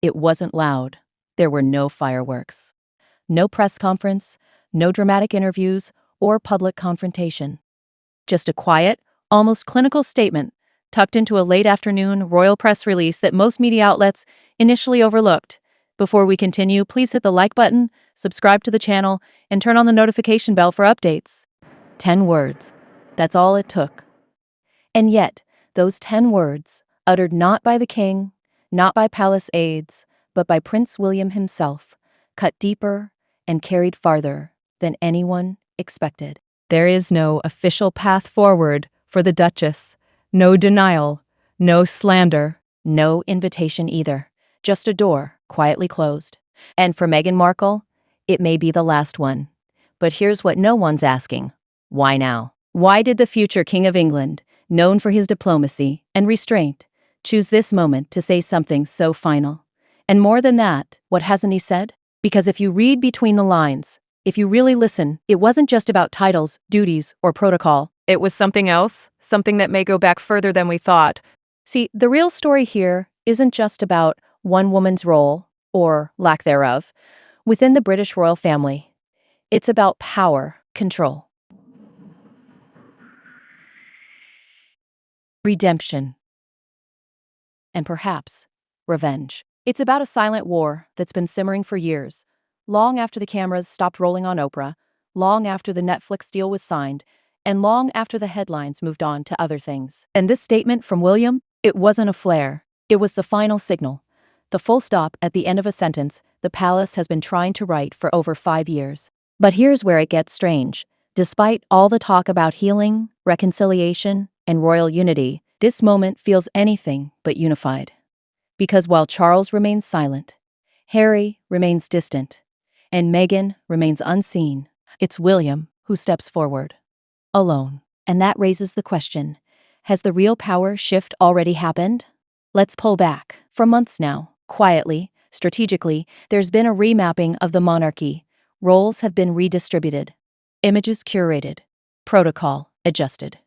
It wasn't loud. There were no fireworks. No press conference, no dramatic interviews, or public confrontation. Just a quiet, almost clinical statement tucked into a late afternoon royal press release that most media outlets initially overlooked. Before we continue, please hit the like button, subscribe to the channel, and turn on the notification bell for updates. 10 words. That's all it took. And yet, those 10 words, uttered not by the king, not by palace aides, but by Prince William himself, cut deeper and carried farther than anyone expected. There is no official path forward for the Duchess. No denial, no slander, no invitation either. Just a door, quietly closed. And for Meghan Markle, it may be the last one. But here's what no one's asking. Why now? Why did the future King of England, known for his diplomacy and restraint, choose this moment to say something so final? And more than that, what hasn't he said? Because if you read between the lines, if you really listen, it wasn't just about titles, duties, or protocol. It was something else, something that may go back further than we thought. See, the real story here isn't just about one woman's role, or lack thereof, within the British royal family. It's about power, control, redemption, and perhaps revenge. It's about a silent war that's been simmering for years, long after the cameras stopped rolling on Oprah, long after the Netflix deal was signed, and long after the headlines moved on to other things. And this statement from William, it wasn't a flare. It was the final signal, the full stop at the end of a sentence the palace has been trying to write for over 5 years. But here's where it gets strange. Despite all the talk about healing, reconciliation, and royal unity, this moment feels anything but unified. Because while Charles remains silent, Harry remains distant, and Meghan remains unseen, it's William who steps forward, alone. And that raises the question, has the real power shift already happened? Let's pull back. For months now, quietly, strategically, there's been a remapping of the monarchy. Roles have been redistributed, images curated, protocol adjusted.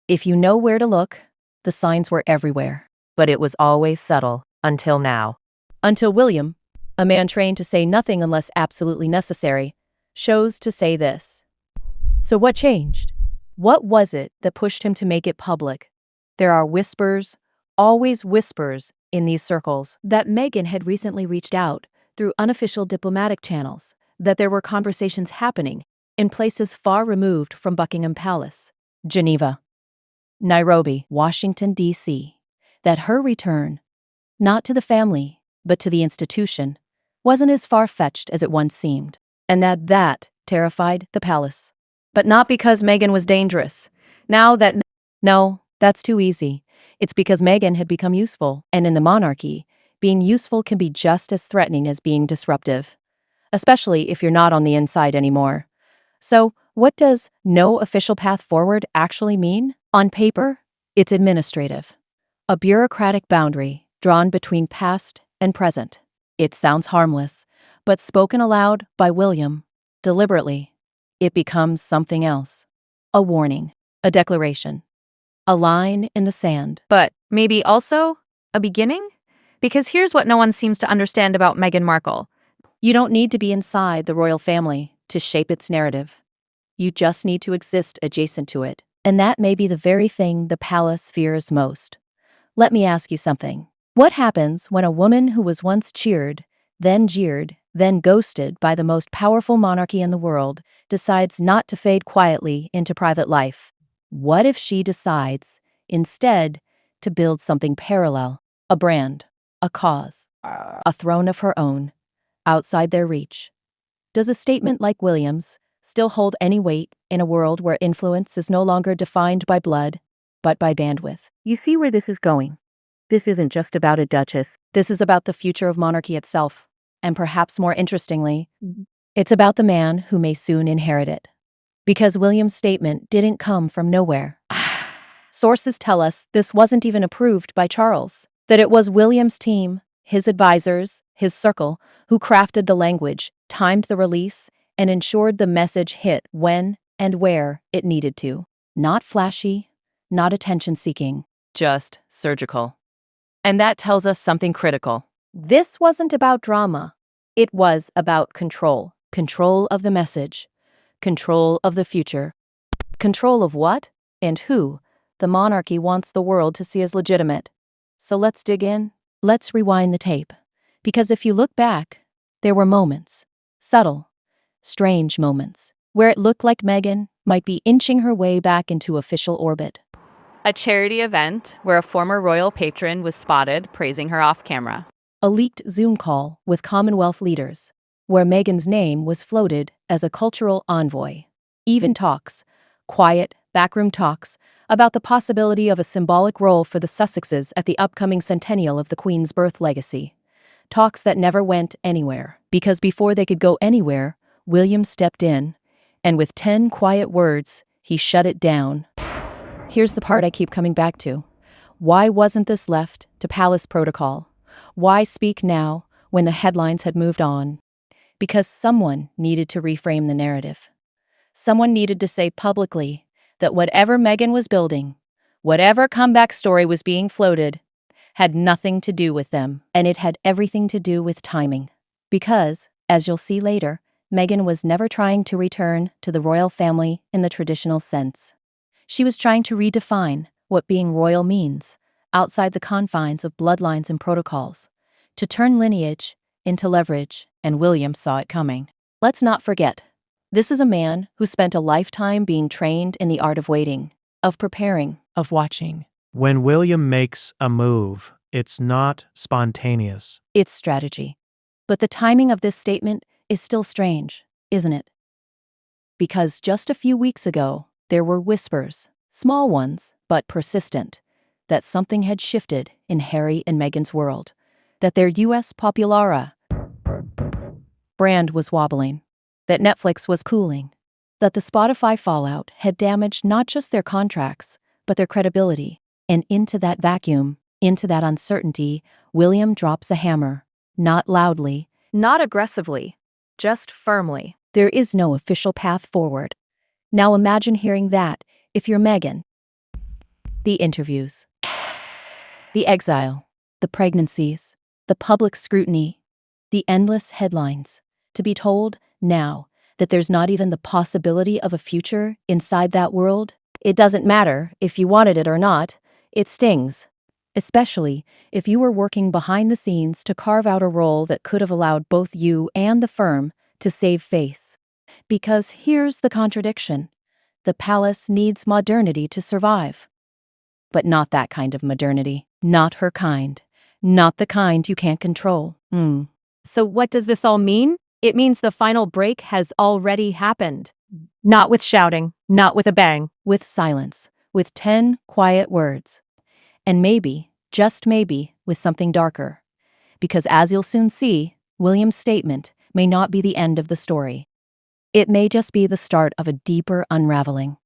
If you know where to look, the signs were everywhere. But it was always subtle, until now. Until William, a man trained to say nothing unless absolutely necessary, chose to say this. So what changed? What was it that pushed him to make it public? There are whispers, always whispers, in these circles, that Meghan had recently reached out through unofficial diplomatic channels, that there were conversations happening in places far removed from Buckingham Palace, Geneva, Nairobi, Washington, D.C., that her return, not to the family, but to the institution, wasn't as far-fetched as it once seemed, and that terrified the palace. But not because Meghan was dangerous. No, that's too easy. It's because Meghan had become useful, and in the monarchy, being useful can be just as threatening as being disruptive, especially if you're not on the inside anymore. So, what does no official path forward actually mean? On paper, it's administrative. A bureaucratic boundary drawn between past and present. It sounds harmless, but spoken aloud by William, deliberately, it becomes something else. A warning, a declaration, a line in the sand. But maybe also a beginning? Because here's what no one seems to understand about Meghan Markle. You don't need to be inside the royal family to shape its narrative. You just need to exist adjacent to it. And that may be the very thing the palace fears most. Let me ask you something. What happens when a woman who was once cheered, then jeered, then ghosted by the most powerful monarchy in the world decides not to fade quietly into private life? What if she decides, instead, to build something parallel, a brand, a cause, a throne of her own, outside their reach? Does a statement like William's still hold any weight in a world where influence is no longer defined by blood, but by bandwidth? You see where this is going. This isn't just about a duchess. This is about the future of monarchy itself. And perhaps more interestingly, it's about the man who may soon inherit it. Because William's statement didn't come from nowhere. Sources tell us this wasn't even approved by Charles, that it was William's team, his advisors, his circle, who crafted the language, timed the release, and ensured the message hit when and where it needed to. Not flashy, not attention-seeking, just surgical. And that tells us something critical. This wasn't about drama. It was about control. Control of the message. Control of the future. Control of what and who the monarchy wants the world to see as legitimate. So let's dig in. Let's rewind the tape. Because if you look back, there were moments, subtle, strange moments, where it looked like Meghan might be inching her way back into official orbit. A charity event where a former royal patron was spotted praising her off camera. A leaked Zoom call with Commonwealth leaders, where Meghan's name was floated as a cultural envoy. Even talks, quiet, backroom talks, about the possibility of a symbolic role for the Sussexes at the upcoming centennial of the Queen's birth legacy. Talks that never went anywhere, because before they could go anywhere, William stepped in, and with 10 quiet words, he shut it down. Here's the part I keep coming back to. Why wasn't this left to palace protocol? Why speak now when the headlines had moved on? Because someone needed to reframe the narrative. Someone needed to say publicly that whatever Meghan was building, whatever comeback story was being floated, had nothing to do with them, and it had everything to do with timing. Because, as you'll see later, Meghan was never trying to return to the royal family in the traditional sense. She was trying to redefine what being royal means, outside the confines of bloodlines and protocols, to turn lineage into leverage, and William saw it coming. Let's not forget, this is a man who spent a lifetime being trained in the art of waiting, of preparing, of watching. When William makes a move, it's not spontaneous. It's strategy. But the timing of this statement is still strange, isn't it? Because just a few weeks ago, there were whispers, small ones, but persistent, that something had shifted in Harry and Meghan's world, that their US Populara brand was wobbling, that Netflix was cooling, that the Spotify fallout had damaged not just their contracts, but their credibility. And into that vacuum, into that uncertainty, William drops a hammer, not loudly, Not aggressively, just firmly. There is no official path forward. Now imagine hearing that if you're Meghan. The interviews, the exile, the pregnancies, the public scrutiny, the endless headlines. To be told now that there's not even the possibility of a future inside that world, it doesn't matter if you wanted it or not, it stings. Especially if you were working behind the scenes to carve out a role that could have allowed both you and the firm to save face. Because here's the contradiction. The palace needs modernity to survive. But not that kind of modernity. Not her kind. Not the kind you can't control. So what does this all mean? It means the final break has already happened. Not with shouting, not with a bang. With silence. With 10 quiet words. And maybe, just maybe, with something darker. Because as you'll soon see, William's statement may not be the end of the story. It may just be the start of a deeper unraveling.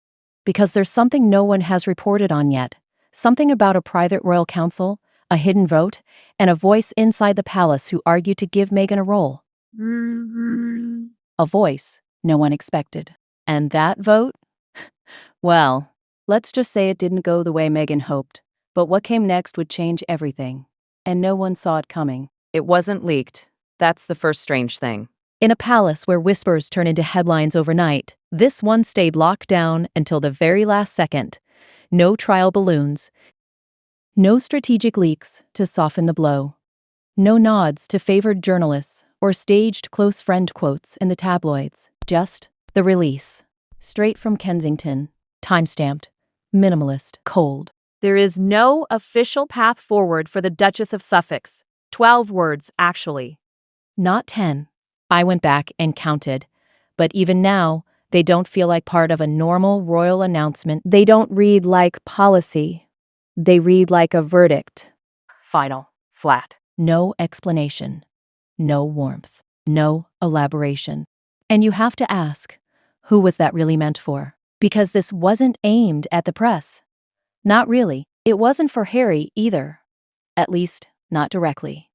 Because there's something no one has reported on yet. Something about a private royal council, a hidden vote, and a voice inside the palace who argued to give Meghan a role. A voice no one expected. And that vote? Well, let's just say it didn't go the way Meghan hoped. But what came next would change everything. And no one saw it coming. It wasn't leaked. That's the first strange thing. In a palace where whispers turn into headlines overnight, this one stayed locked down until the very last second. No trial balloons. No strategic leaks to soften the blow. No nods to favored journalists or staged close friend quotes in the tabloids. Just the release. Straight from Kensington. Time-stamped. Minimalist. Cold. There is no official path forward for the Duchess of Sussex. 12 words, actually. Not 10. I went back and counted. But even now, they don't feel like part of a normal royal announcement. They don't read like policy. They read like a verdict. Final. Flat. No explanation. No warmth. No elaboration. And you have to ask, who was that really meant for? Because this wasn't aimed at the press. Not really. It wasn't for Harry either. At least, not directly.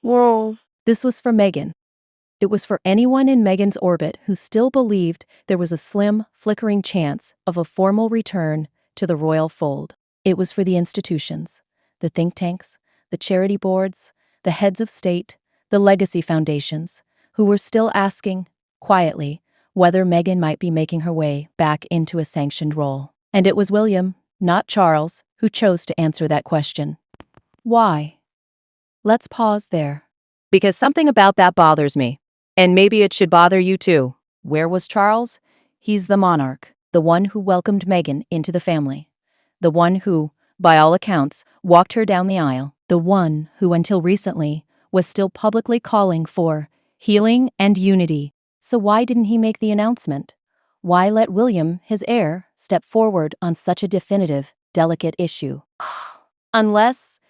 Whoa. This was for Meghan. It was for anyone in Meghan's orbit who still believed there was a slim, flickering chance of a formal return to the royal fold. It was for the institutions, the think tanks, the charity boards, the heads of state, the legacy foundations, who were still asking, quietly, whether Meghan might be making her way back into a sanctioned role. And it was William, not Charles, who chose to answer that question. Why? Let's pause there. Because something about that bothers me. And maybe it should bother you too. Where was Charles? He's the monarch, the one who welcomed Meghan into the family. The one who, by all accounts, walked her down the aisle. The one who, until recently, was still publicly calling for healing and unity. So why didn't he make the announcement? Why let William, his heir, step forward on such a definitive, delicate issue? Unless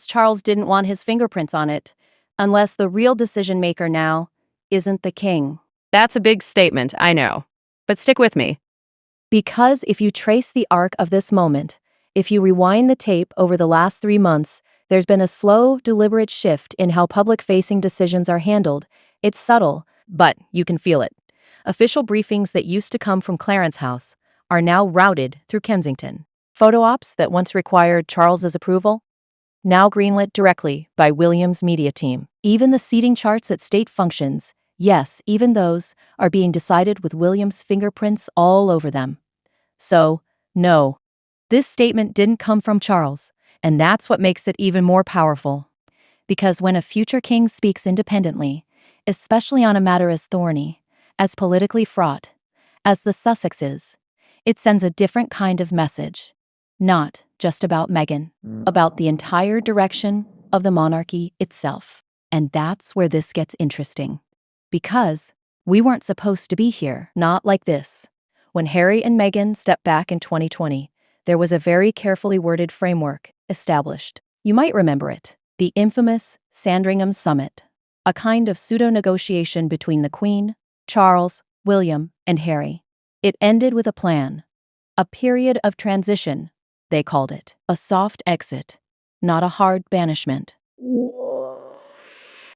Charles didn't want his fingerprints on it. Unless the real decision maker now isn't the king. That's a big statement, I know. But stick with me. Because if you trace the arc of this moment, if you rewind the tape over the last 3 months, there's been a slow, deliberate shift in how public-facing decisions are handled. It's subtle, but you can feel it. Official briefings that used to come from Clarence House are now routed through Kensington. Photo ops that once required Charles's approval, now greenlit directly by William's media team. Even the seating charts at state functions, yes, even those, are being decided with William's fingerprints all over them. So, no, this statement didn't come from Charles, and that's what makes it even more powerful. Because when a future king speaks independently, especially on a matter as thorny, as politically fraught, as the Sussexes, it sends a different kind of message. Not just about Meghan, about the entire direction of the monarchy itself. And that's where this gets interesting. Because we weren't supposed to be here, not like this. When Harry and Meghan stepped back in 2020, there was a very carefully worded framework established. You might remember it, the infamous Sandringham Summit, a kind of pseudo-negotiation between the Queen, Charles, William, and Harry. It ended with a plan, a period of transition, they called it, a soft exit, not a hard banishment.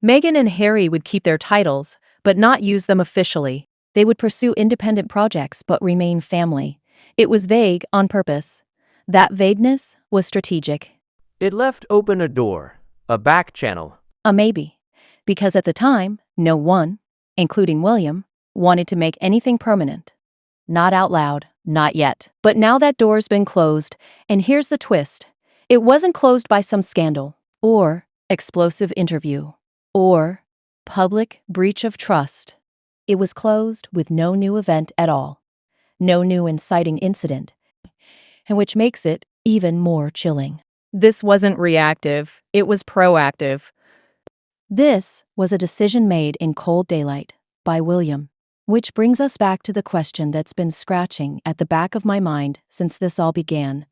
Meghan and Harry would keep their titles, but not use them officially. They would pursue independent projects but remain family. It was vague on purpose. That vagueness was strategic. It left open a door, a back channel. A maybe. Because at the time, no one, including William, wanted to make anything permanent. Not out loud, not yet. But now that door's been closed, and here's the twist. It wasn't closed by some scandal, or explosive interview, or public breach of trust. It was closed with no new event at all. No new inciting incident, and which makes it even more chilling. This wasn't reactive, it was proactive. This was a decision made in cold daylight by William. Which brings us back to the question that's been scratching at the back of my mind since this all began.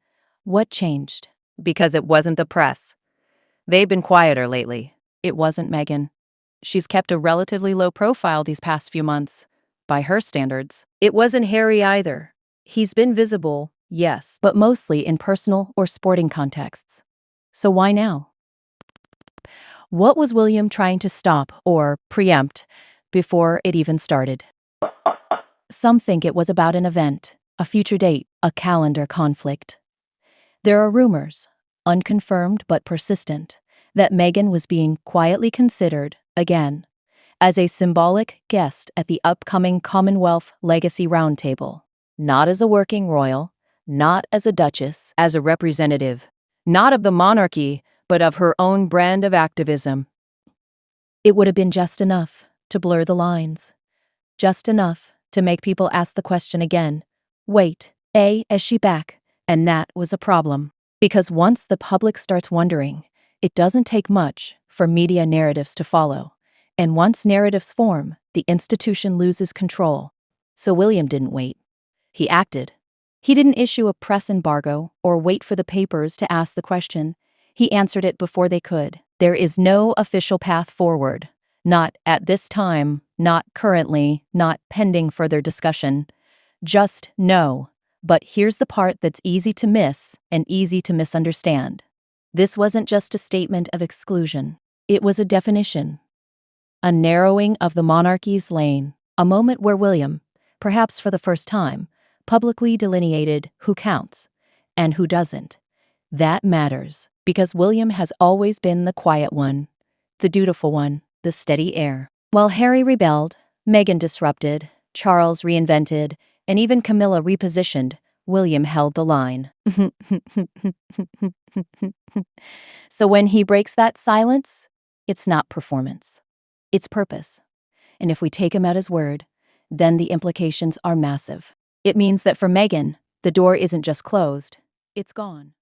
What changed? Because it wasn't the press. They've been quieter lately. It wasn't Meghan. She's kept a relatively low profile these past few months, by her standards. It wasn't Harry either. He's been visible, yes, but mostly in personal or sporting contexts. So why now? What was William trying to stop or preempt before it even started? Some think it was about an event, a future date, a calendar conflict. There are rumors, unconfirmed but persistent, that Meghan was being quietly considered, again, as a symbolic guest at the upcoming Commonwealth Legacy Roundtable. Not as a working royal, not as a duchess, as a representative, not of the monarchy, but of her own brand of activism. It would have been just enough to blur the lines. Just enough to make people ask the question again. Wait, is she back? And that was a problem. Because once the public starts wondering, it doesn't take much for media narratives to follow. And once narratives form, the institution loses control. So William didn't wait. He acted. He didn't issue a press embargo or wait for the papers to ask the question. He answered it before they could. There is no official path forward. Not at this time, not currently, not pending further discussion. Just no. But here's the part that's easy to miss and easy to misunderstand. This wasn't just a statement of exclusion. It was a definition. A narrowing of the monarchy's lane. A moment where William, perhaps for the first time, publicly delineated who counts and who doesn't. That matters, because William has always been the quiet one. The dutiful one, the steady heir. While Harry rebelled, Meghan disrupted, Charles reinvented, and even Camilla repositioned, William held the line. So when he breaks that silence, it's not performance. It's purpose. And if we take him at his word, then the implications are massive. It means that for Meghan, the door isn't just closed, it's gone.